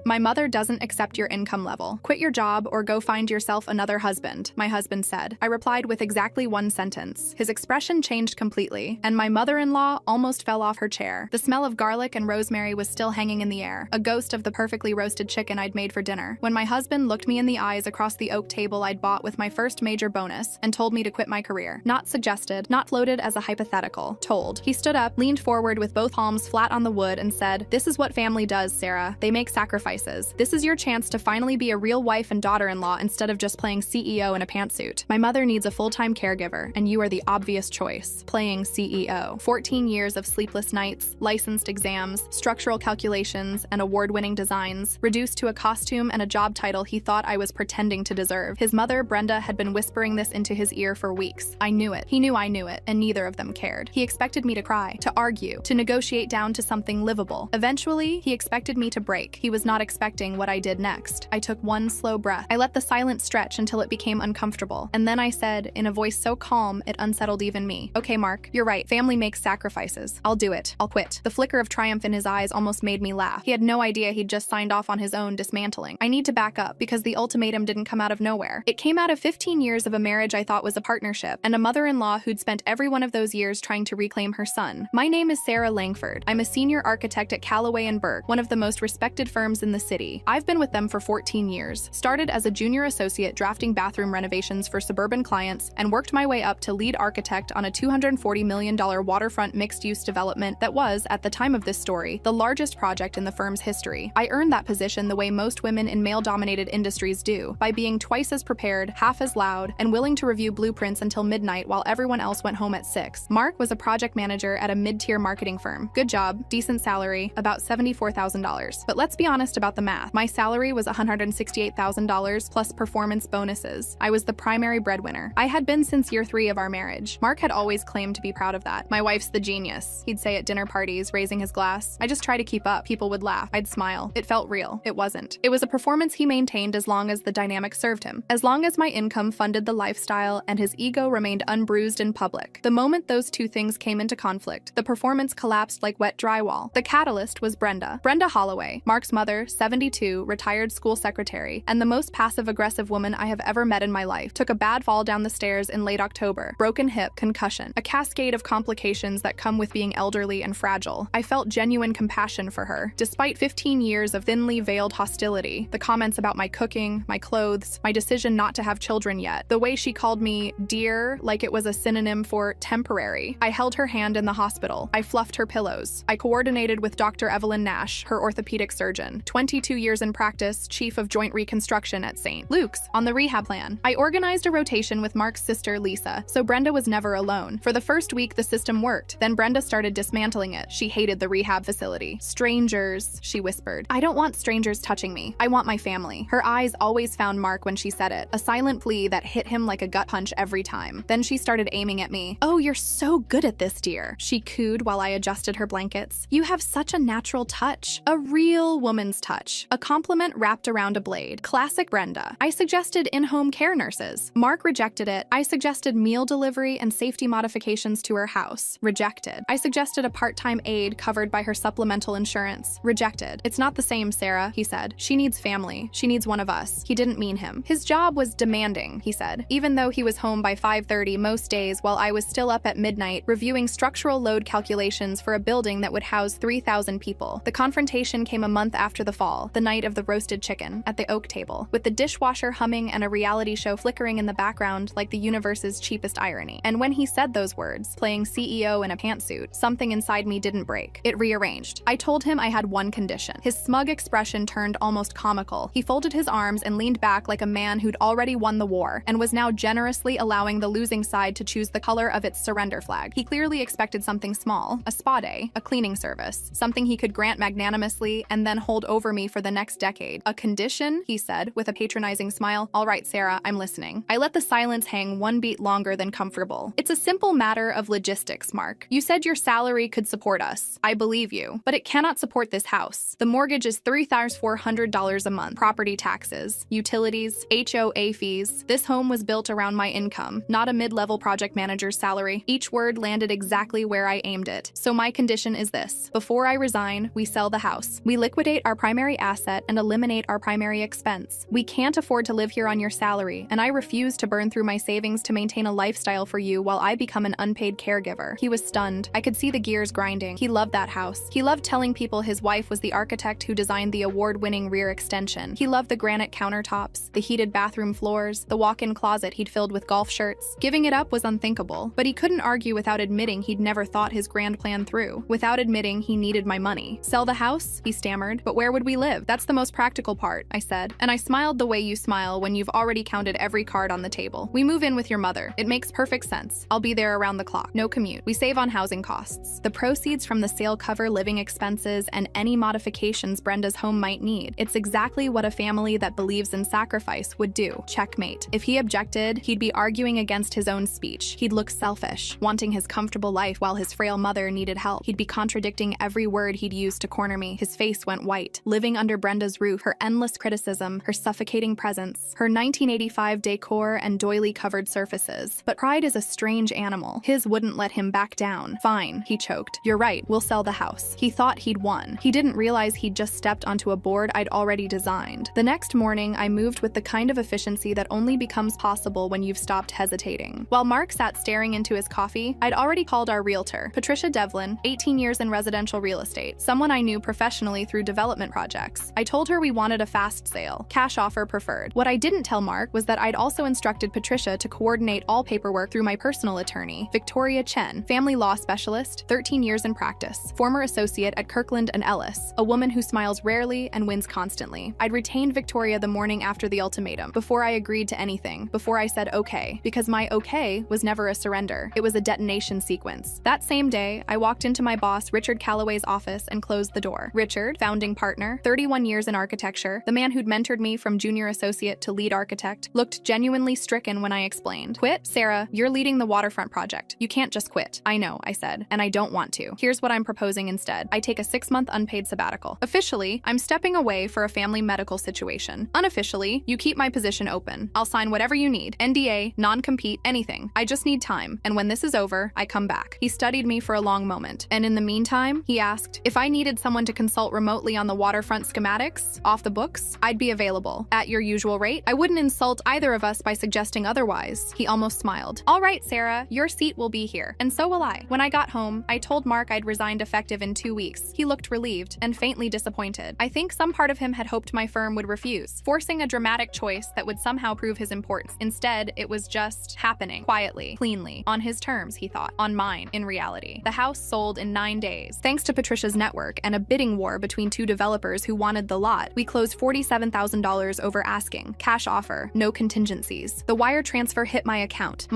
"My mother doesn't accept your income level. Quit your job or go find yourself another husband," my husband said. I replied with exactly one sentence. His expression changed completely, and my mother-in-law almost fell off her chair. The smell of garlic and rosemary was still hanging in the air, a ghost of the perfectly roasted chicken I'd made for dinner, when my husband looked me in the eyes across the oak table I'd bought with my first major bonus and told me to quit my career. Not suggested, not floated as a hypothetical. Told. He stood up, leaned forward with both palms flat on the wood and said, "This is what family does, Sarah. They make sacrifices. This is your chance to finally be a real wife and daughter-in-law instead of just playing CEO in a pantsuit. My mother needs a full-time caregiver, and you are the obvious choice. Playing CEO. 14 years of sleepless nights, licensed exams, structural calculations, and award-winning designs, reduced to a costume and a job title he thought I was pretending to deserve. His mother, Brenda, had been whispering this into his ear for weeks. I knew it. He knew I knew it, and neither of them cared. He expected me to cry, to argue, to negotiate down to something livable. Eventually, he expected me to break. He was not expecting what I did next. I took one slow breath. I let the silence stretch until it became uncomfortable, and then I said, in a voice so calm it unsettled even me, "Okay, Mark, you're right. Family makes sacrifices. I'll do it. I'll quit." The flicker of triumph in his eyes almost made me laugh. He had no idea he'd just signed off on his own dismantling. I need to back up, because the ultimatum didn't come out of nowhere. It came out of 15 years of a marriage I thought was a partnership, and a mother-in-law who'd spent every one of those years trying to reclaim her son. My name is Sarah Langford. I'm a senior architect at Callaway & Burke, one of the most respected firms in the city. I've been with them for 14 years. Started as a junior associate drafting bathroom renovations for suburban clients, and worked my way up to lead architect on a $240 million waterfront mixed-use development that was, at the time of this story, the largest project in the firm's history. I earned that position the way most women in male-dominated industries do, by being twice as prepared, half as loud, and willing to review blueprints until midnight while everyone else went home at 6. Mark was a project manager at a mid-tier marketing firm. Good job, decent salary, about $74,000. But let's be honest about the math. My salary was $168,000 plus performance bonuses. I was the primary breadwinner. I had been since year 3 of our marriage. Mark had always claimed to be proud of that. "My wife's the genius," he'd say at dinner parties, raising his glass. I just try to keep up. People would laugh. I'd smile. It felt real. It wasn't. It was a performance he maintained as long as the dynamic served him. As long as my income funded the lifestyle and his ego remained unbruised in public. The moment those two things came into conflict, the performance collapsed like wet drywall. The catalyst was Brenda. Brenda Holloway, Mark's mother, 72, retired school secretary, and the most passive-aggressive woman I have ever met in my life, took a bad fall down the stairs in late October. Broken hip, concussion, a cascade of complications that come with being elderly and fragile. I felt genuine compassion for her. Despite 15 years of thinly veiled hostility, the comments about my cooking, my clothes, my decision not to have children yet, the way she called me dear like it was a synonym for temporary. I held her hand in the hospital. I fluffed her pillows. I coordinated with Dr. Evelyn Nash, her orthopedic surgeon, 22 years in practice, chief of joint reconstruction at St. Luke's, on the rehab plan. I organized a rotation with Mark's sister, Lisa, so Brenda was never alone. For the first week, the system worked. Then Brenda started dismantling it. She hated the rehab facility. "Strangers," she whispered. "I don't want strangers touching me. I want my family." Her eyes always found Mark when she said it, a silent plea that hit him like a gut punch every time. Then she started aiming at me. "Oh, you're so good at this, dear," she cooed while I adjusted her blankets. "You have such a natural touch. A real woman's touch. A compliment wrapped around a blade. Classic Brenda." I suggested in-home care nurses. Mark rejected it. I suggested meal delivery and safety modifications to her house. Rejected. I suggested a part-time aide covered by her supplemental insurance. Rejected. "It's not the same, Sarah," he said. "She needs family. She needs one of us." He didn't mean him. His job was demanding, he said, even though he was home by 5:30 most days while I was still up at midnight reviewing structural load calculations for a building that would house 3,000 people. The confrontation came a month after the fall, the night of the roasted chicken, at the oak table, with the dishwasher humming and a reality show flickering in the background like the universe's cheapest irony. And when he said those words, playing CEO in a pantsuit, something inside me didn't break. It rearranged. I told him I had one condition. His smug expression turned almost comical. He folded his arms and leaned back like a man who'd already won the war and was now generously allowing the losing side to choose the color of its surrender flag. He clearly expected something small, a spa day, a cleaning service, something he could grant magnanimously and then hold over me for the next decade. "A condition?" he said, with a patronizing smile. "All right, Sarah, I'm listening." I let the silence hang one beat longer than comfortable. "It's a simple matter of logistics, Mark. You said your salary could support us. I believe you. But it cannot support this house. The mortgage is $3,400 a month. Property taxes, utilities, HOA fees. This home was built around my income, not a mid-level project manager's salary." Each word landed exactly where I aimed it. "So my condition is this. Before I resign, we sell the house. We liquidate our primary primary asset and eliminate our primary expense. We can't afford to live here on your salary, and I refuse to burn through my savings to maintain a lifestyle for you while I become an unpaid caregiver." He was stunned. I could see the gears grinding. He loved that house. He loved telling people his wife was the architect who designed the award-winning rear extension. He loved the granite countertops, the heated bathroom floors, the walk-in closet he'd filled with golf shirts. Giving it up was unthinkable, but he couldn't argue without admitting he'd never thought his grand plan through, without admitting he needed my money. "Sell the house?" he stammered. "But where would we live? That's the most practical part," I said, and I smiled the way you smile when you've already counted every card on the table. "We move in with your mother. It makes perfect sense. I'll be there around the clock. No commute. We save on housing costs. The proceeds from the sale cover living expenses and any modifications Brenda's home might need. It's exactly what a family that believes in sacrifice would do. Checkmate." If he objected, he'd be arguing against his own speech. He'd look selfish, wanting his comfortable life while his frail mother needed help. He'd be contradicting every word he'd used to corner me. His face went white. Living under Brenda's roof, her endless criticism, her suffocating presence, her 1985 decor and doily-covered surfaces. But pride is a strange animal. His wouldn't let him back down. "Fine," he choked. "You're right, we'll sell the house." He thought he'd won. He didn't realize he'd just stepped onto a board I'd already designed. The next morning, I moved with the kind of efficiency that only becomes possible when you've stopped hesitating. While Mark sat staring into his coffee, I'd already called our realtor, Patricia Devlin, 18 years in residential real estate, someone I knew professionally through development projects. I told her we wanted a fast sale, cash offer preferred. What I didn't tell Mark was that I'd also instructed Patricia to coordinate all paperwork through my personal attorney, Victoria Chen, family law specialist, 13 years in practice, former associate at Kirkland & Ellis, a woman who smiles rarely and wins constantly. I'd retained Victoria the morning after the ultimatum, before I agreed to anything, before I said okay, because my okay was never a surrender. It was a detonation sequence. That same day, I walked into my boss, Richard Calloway's office and closed the door. Richard, founding partner, 31 years in architecture, the man who'd mentored me from junior associate to lead architect, looked genuinely stricken when I explained. "Quit? Sarah, you're leading the waterfront project. You can't just quit." "I know," I said, "and I don't want to. Here's what I'm proposing instead. I take a 6-month unpaid sabbatical. Officially, I'm stepping away for a family medical situation. Unofficially, you keep my position open. I'll sign whatever you need. NDA, non-compete, anything. I just need time. And when this is over, I come back." He studied me for a long moment. "And in the meantime," he asked, "if I needed someone to consult remotely on the waterfront schematics, off the books, I'd be available. At your usual rate. I wouldn't insult either of us by suggesting otherwise." He almost smiled. "All right, Sarah, your seat will be here. And so will I." When I got home, I told Mark I'd resigned effective in 2 weeks. He looked relieved and faintly disappointed. I think some part of him had hoped my firm would refuse, forcing a dramatic choice that would somehow prove his importance. Instead, it was just happening, quietly, cleanly, on his terms, he thought, on mine, in reality. The house sold in 9 days. Thanks to Patricia's network and a bidding war between 2 developers who wanted the lot, we closed $47,000 over asking, cash offer, no contingencies. The wire transfer hit my account,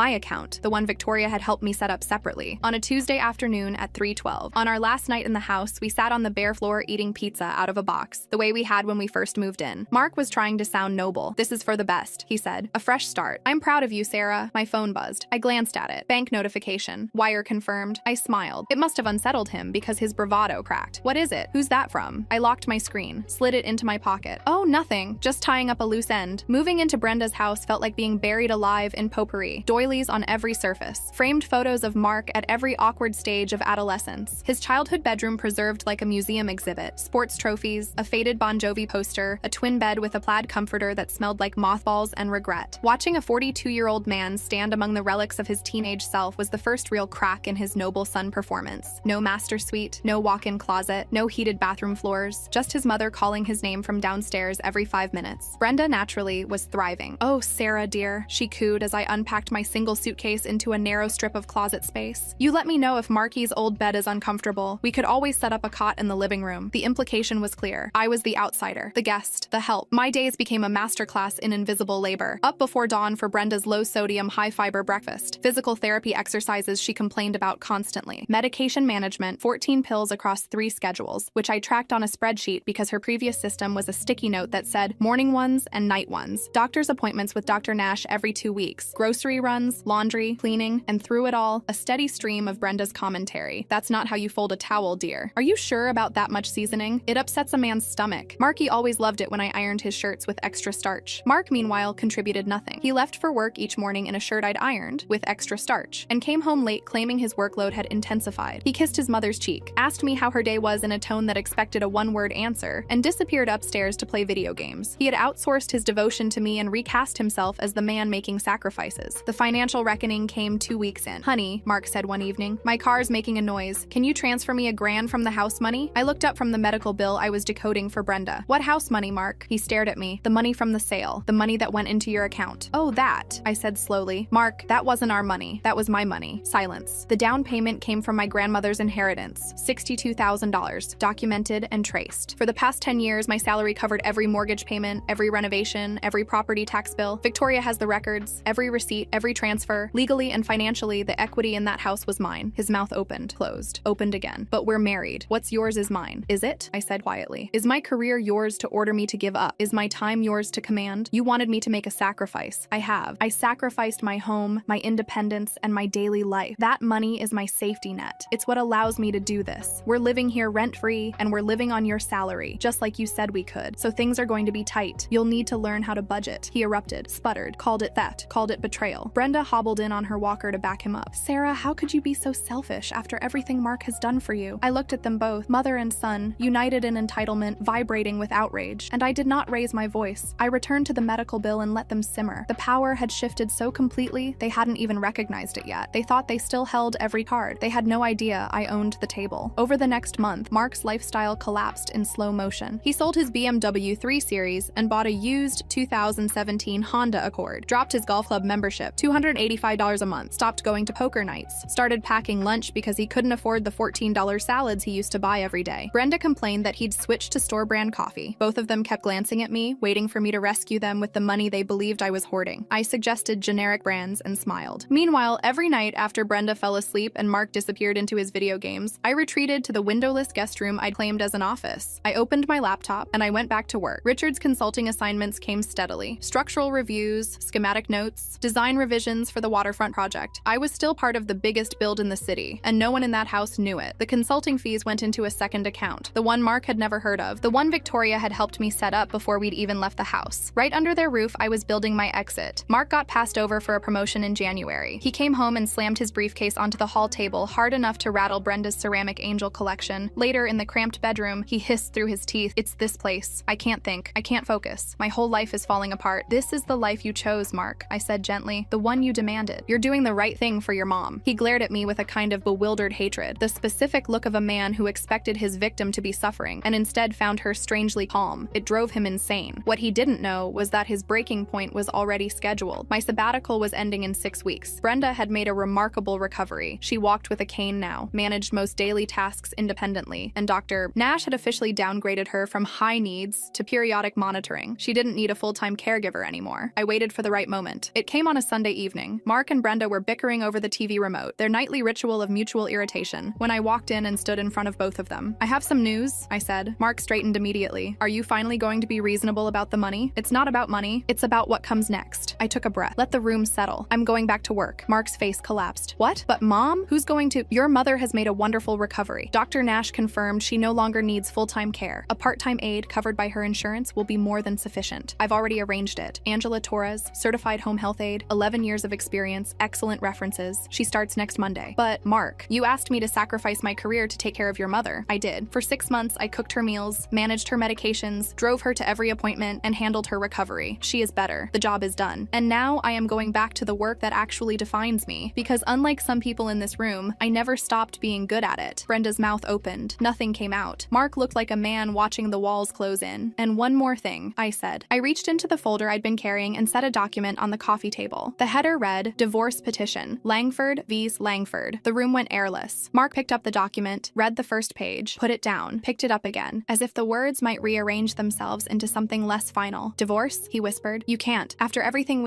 the one Victoria had helped me set up separately, on a Tuesday afternoon at 3:12. On our last night in the house, we sat on the bare floor eating pizza out of a box, the way we had when we first moved in. Mark was trying to sound noble. "This is for the best," he said. "A fresh start. I'm proud of you, Sarah." My phone buzzed. I glanced at it. Bank notification. Wire confirmed. I smiled. It must have unsettled him because his bravado cracked. "What is it? Who's that from?" I locked my screen, slid it into my pocket. "Oh, nothing. Just tying up a loose end." Moving into Brenda's house felt like being buried alive in potpourri. Doilies on every surface. Framed photos of Mark at every awkward stage of adolescence. His childhood bedroom preserved like a museum exhibit. Sports trophies, a faded Bon Jovi poster, a twin bed with a plaid comforter that smelled like mothballs and regret. Watching a 42-year-old man stand among the relics of his teenage self was the first real crack in his noble son performance. No master suite, no walk-in closet, no heated bathroom floors, just his mother calling his name from downstairs every 5 minutes. Brenda, naturally, was thriving. "Oh, Sarah, dear," she cooed as I unpacked my single suitcase into a narrow strip of closet space. "You let me know if Marky's old bed is uncomfortable. We could always set up a cot in the living room." The implication was clear. I was the outsider, the guest, the help. My days became a masterclass in invisible labor. Up before dawn for Brenda's low-sodium, high-fiber breakfast. Physical therapy exercises she complained about constantly. Medication management, 14 pills across 3 schedules, which I tracked on a spreadsheet because her previous system was a sticky note that said morning ones and night ones. Doctor's appointments with Dr. Nash every 2 weeks. Grocery runs, laundry, cleaning, and through it all, a steady stream of Brenda's commentary. "That's not how you fold a towel, dear. Are you sure about that much seasoning? It upsets a man's stomach." Marky always loved it when I ironed his shirts with extra starch. Mark, meanwhile, contributed nothing. He left for work each morning in a shirt I'd ironed, with extra starch, and came home late claiming his workload had intensified. He kissed his mother's cheek, asked me how her day was in a tone that expected a one-word answer and disappeared upstairs to play video games. He had outsourced his devotion to me and recast himself as the man making sacrifices. The financial reckoning came 2 weeks in. "Honey," Mark said one evening, "my car's making a noise. Can you transfer me $1,000 from the house money?" I looked up from the medical bill I was decoding for Brenda. "What house money, Mark?" He stared at me. "The money from the sale. The money that went into your account." "Oh, that," I said slowly. "Mark, that wasn't our money. That was my money." Silence. "The down payment came from my grandmother's inheritance. $62,000. Documented and traced. For the past 10 years, my salary covered every mortgage payment, every renovation, every property tax bill. Victoria has the records, every receipt, every transfer. Legally and financially, the equity in that house was mine." His mouth opened, closed, opened again. "But we're married. What's yours is mine." "Is it?" I said quietly. "Is my career yours to order me to give up? Is my time yours to command? You wanted me to make a sacrifice. I have. I sacrificed my home, my independence, and my daily life. That money is my safety net. It's what allows me to do this. We're living here rent-free, and we're living on your salary, just like you said we could. So things are going to be tight. You'll need to learn how to budget." He erupted, sputtered, called it theft, called it betrayal. Brenda hobbled in on her walker to back him up. "Sarah, how could you be so selfish after everything Mark has done for you?" I looked at them both, mother and son, united in entitlement, vibrating with outrage, and I did not raise my voice. I returned to the medical bill and let them simmer. The power had shifted so completely, they hadn't even recognized it yet. They thought they still held every card. They had no idea I owned the table. Over the next month, Mark's lifestyle collapsed in slow motion. He sold his BMW 3 Series and bought a used 2017 Honda Accord, dropped his golf club membership, $285 a month, stopped going to poker nights, started packing lunch because he couldn't afford the $14 salads he used to buy every day. Brenda complained that he'd switched to store-brand coffee. Both of them kept glancing at me, waiting for me to rescue them with the money they believed I was hoarding. I suggested generic brands and smiled. Meanwhile, every night after Brenda fell asleep and Mark disappeared into his video games, I retreated to the windowless guest room I'd claimed as an office. I opened my laptop and I went back to work. Richard's consulting assignments came steadily. Structural reviews, schematic notes, design revisions for the waterfront project. I was still part of the biggest build in the city, and no one in that house knew it. The consulting fees went into a second account, the one Mark had never heard of, the one Victoria had helped me set up before we'd even left the house. Right under their roof, I was building my exit. Mark got passed over for a promotion in January. He came home and slammed his briefcase onto the hall table hard enough to rattle Brenda's ceramic angel collection. Later, in the cramped bedroom, he hissed through his teeth, "It's this place. I can't think. I can't focus. My whole life is falling apart." "This is the life you chose, Mark," I said gently. "The one you demanded. You're doing the right thing for your mom." He glared at me with a kind of bewildered hatred, the specific look of a man who expected his victim to be suffering and instead found her strangely calm. It drove him insane. What he didn't know was that his breaking point was already scheduled. My sabbatical was ending in 6 weeks. Brenda had made a remarkable recovery. She walked with a cane now, managed most daily tasks independently, and Dr. Nash had officially downgraded her from high needs to periodic monitoring. She didn't need a full-time caregiver anymore. I waited for the right moment. It came on a Sunday evening. Mark and Brenda were bickering over the TV remote, their nightly ritual of mutual irritation, when I walked in and stood in front of both of them. "I have some news," I said. Mark straightened immediately. "Are you finally going to be reasonable about the money?" "It's not about money. It's about what comes next." I took a breath. "Let the room settle. I'm going back to work." Mark's face collapsed. "What? But Mom? Who's going to—" "Your mother has made a wonderful recovery. Dr. Nash confirmed she no longer needs full-time care. A part-time aide covered by her insurance will be more than sufficient. I've already arranged it. Angela Torres, certified home health aide, 11 years of experience, excellent references. She starts next Monday." "But, Mark, you asked me to sacrifice my career to take care of your mother." "I did. For 6 months, I cooked her meals, managed her medications, drove her to every appointment, and handled her recovery. She is better. The job is done. And now I am going back to the work that actually defines me. Because unlike some people in this room, I never stopped being good at it." Brenda's mouth opened. Nothing came out. Mark looked like a man watching the walls close in. "And one more thing," I said. I reached into the folder I'd been carrying and set a document on the coffee table. The header read, "Divorce Petition. Langford vs. Langford." The room went airless. Mark picked up the document, read the first page, put it down, picked it up again, as if the words might rearrange themselves into something less final. "Divorce?" he whispered. "You can't. After everything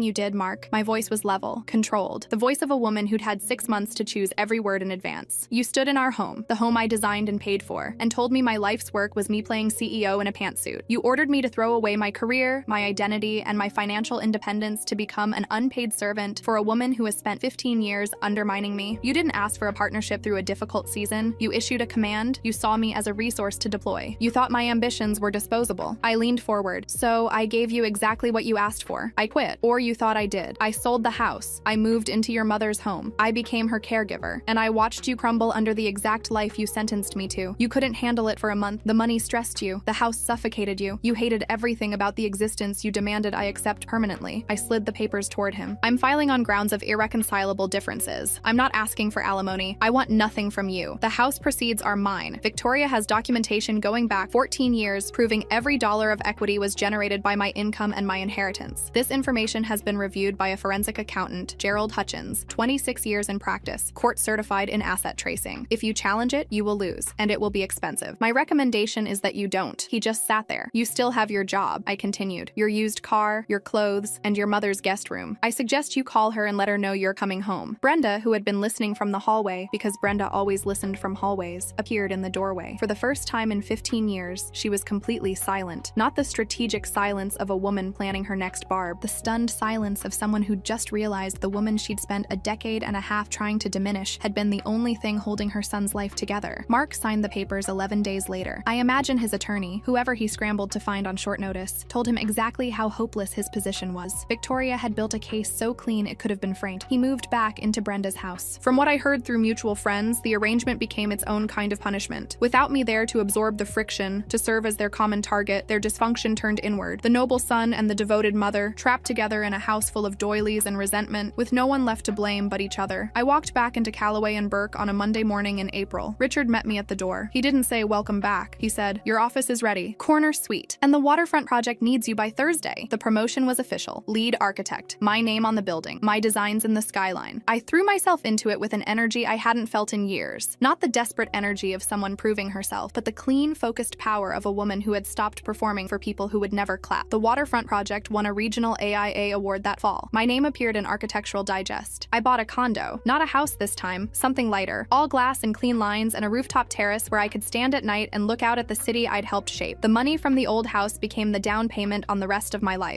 you did, Mark." My voice was level, controlled. The voice of a woman who'd had 6 months to choose every word in advance. "You stood in our home, the home I designed and paid for, and told me my life's work was me playing CEO in a pantsuit. You ordered me to throw away my career, my identity, and my financial independence to become an unpaid servant for a woman who has spent 15 years undermining me. You didn't ask for a partnership through a difficult season. You issued a command. You saw me as a resource to deploy. You thought my ambitions were disposable." I leaned forward. "So I gave you exactly what you asked for. I quit. Or you thought I did. I sold the house. I moved into your mother's home. I became her caregiver. And I watched you crumble under the exact life you sentenced me to. You couldn't handle it for a month. The money stressed you. The house suffocated you. You hated everything about the existence you demanded I accept permanently. I slid the papers toward him. I'm filing on grounds of irreconcilable differences. I'm not asking for alimony. I want nothing from you. The house proceeds are mine. Victoria has documentation going back 14 years proving every dollar of equity was generated by my income and my inheritance. This information has been reviewed by a forensic accountant, Gerald Hutchins, 26 years in practice, court certified in asset tracing. If you challenge it, you will lose, and it will be expensive. My recommendation is that you don't. He just sat there. You still have your job, I continued. Your used car, your clothes, and your mother's guest room. I suggest you call her and let her know you're coming home. Brenda, who had been listening from the hallway, because Brenda always listened from hallways, appeared in the doorway. For the first time in 15 years, she was completely silent. Not the strategic silence of a woman planning her next barb, the stunned silence of someone who just realized the woman she'd spent a decade and a half trying to diminish had been the only thing holding her son's life together. Mark signed the papers 11 days later. I imagine his attorney, whoever he scrambled to find on short notice, told him exactly how hopeless his position was. Victoria had built a case so clean it could have been framed. He moved back into Brenda's house. From what I heard through mutual friends, the arrangement became its own kind of punishment. Without me there to absorb the friction, to serve as their common target, their dysfunction turned inward. The noble son and the devoted mother, trapped together in a house full of doilies and resentment, with no one left to blame but each other. I walked back into Callaway and Burke on a Monday morning in April. Richard met me at the door. He didn't say welcome back. He said, "Your office is ready. Corner suite. And the waterfront project needs you by Thursday." The promotion was official. Lead architect. My name on the building. My designs in the skyline. I threw myself into it with an energy I hadn't felt in years. Not the desperate energy of someone proving herself, but the clean, focused power of a woman who had stopped performing for people who would never clap. The waterfront project won a regional AIA award that fall. My name appeared in Architectural Digest. I bought a condo. Not a house this time, something lighter. All glass and clean lines and a rooftop terrace where I could stand at night and look out at the city I'd helped shape. The money from the old house became the down payment on the rest of my life.